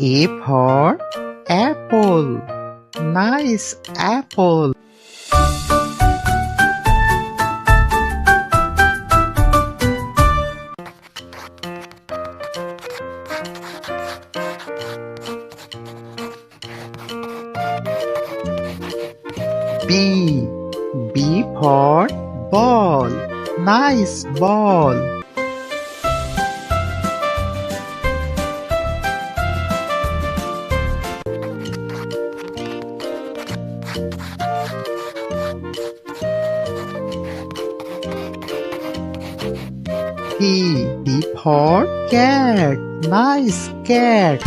A for apple. Nice apple. B for ball. Nice ball. C for cat. Nice cat.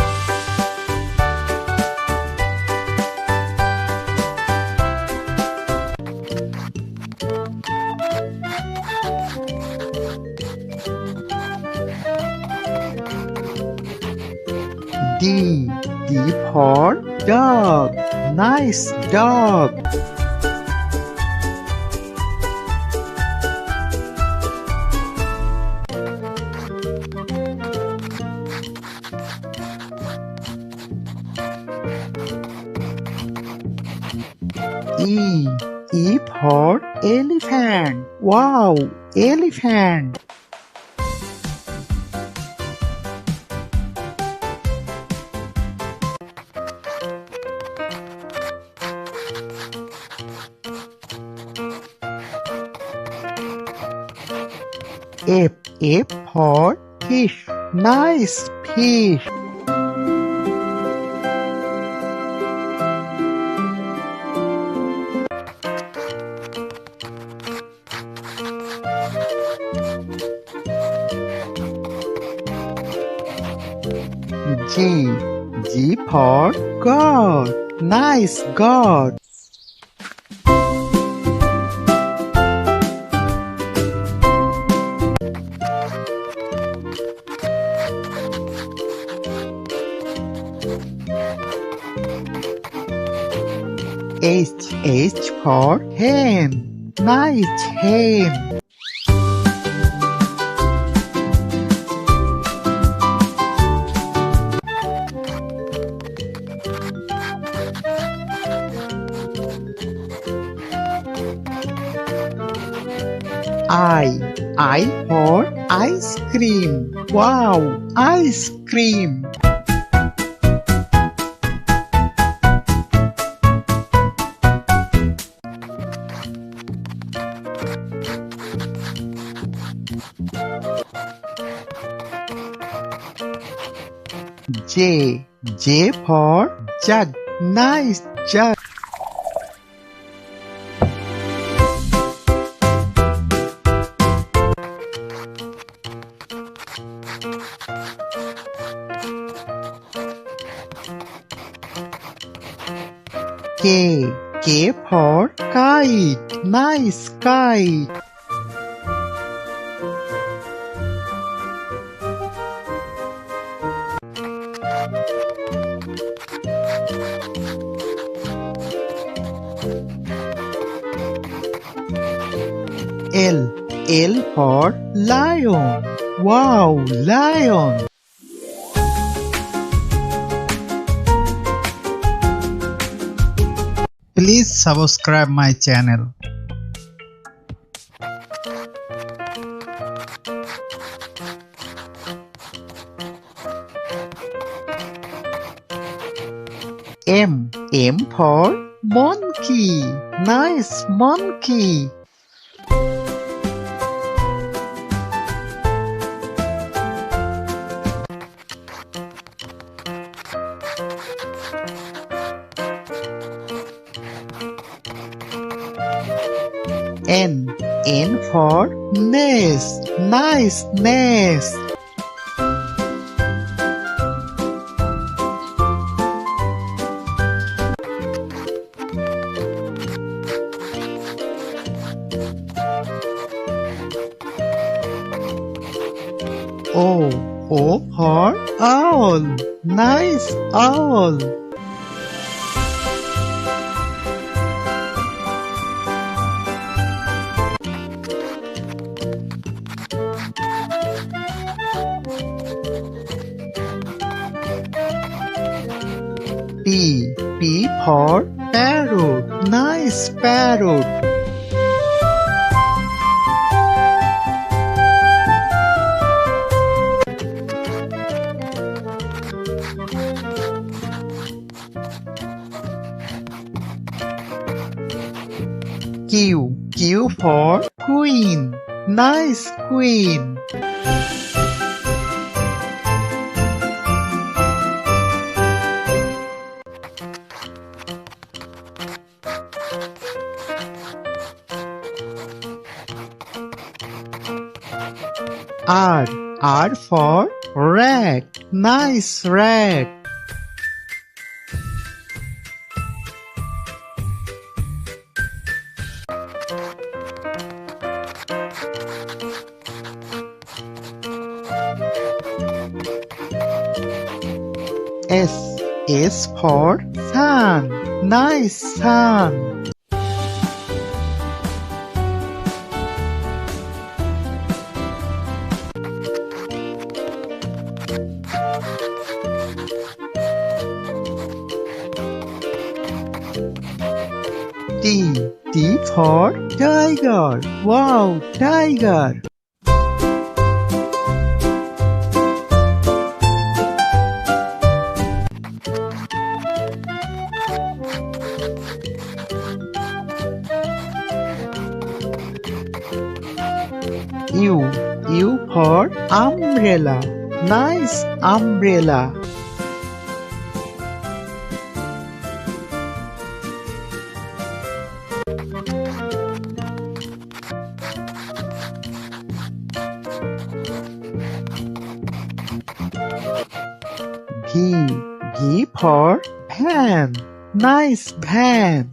D for dog. Nice dog. E for elephant. Wow, elephant. F for fish. Nice fish. G for God. Nice God. H for hen. Nice hen. I for ice cream. Wow, ice cream. J for jug. Nice jug. K for kite. Nice kite. L for lion. Wow, lion. Please subscribe my channel. M for monkey. Nice monkey. N for nest. Nice nest. O for owl. Nice owl. P. P for parrot. Nice parrot. Q. Q for queen. Nice queen. R. R for rat. Nice rat. S. S for sun. Nice sun. T. T for tiger. Wow, tiger. U. U for umbrella. Nice umbrella. V. V for van. Nice van.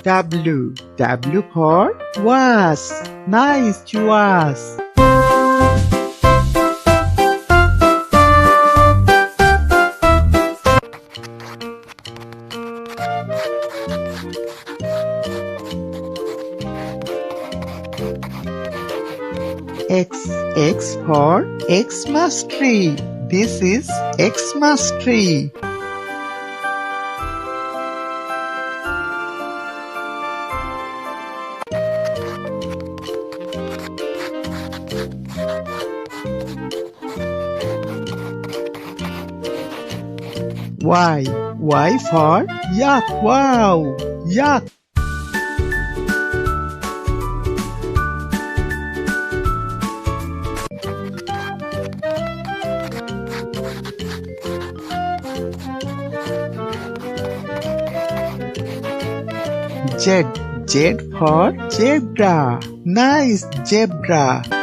W. W for was. Nice was. X. X for Xmas tree. This is Xmas tree. Y. Y for yak. Wow, yak. Z. Z for zebra. Nice zebra.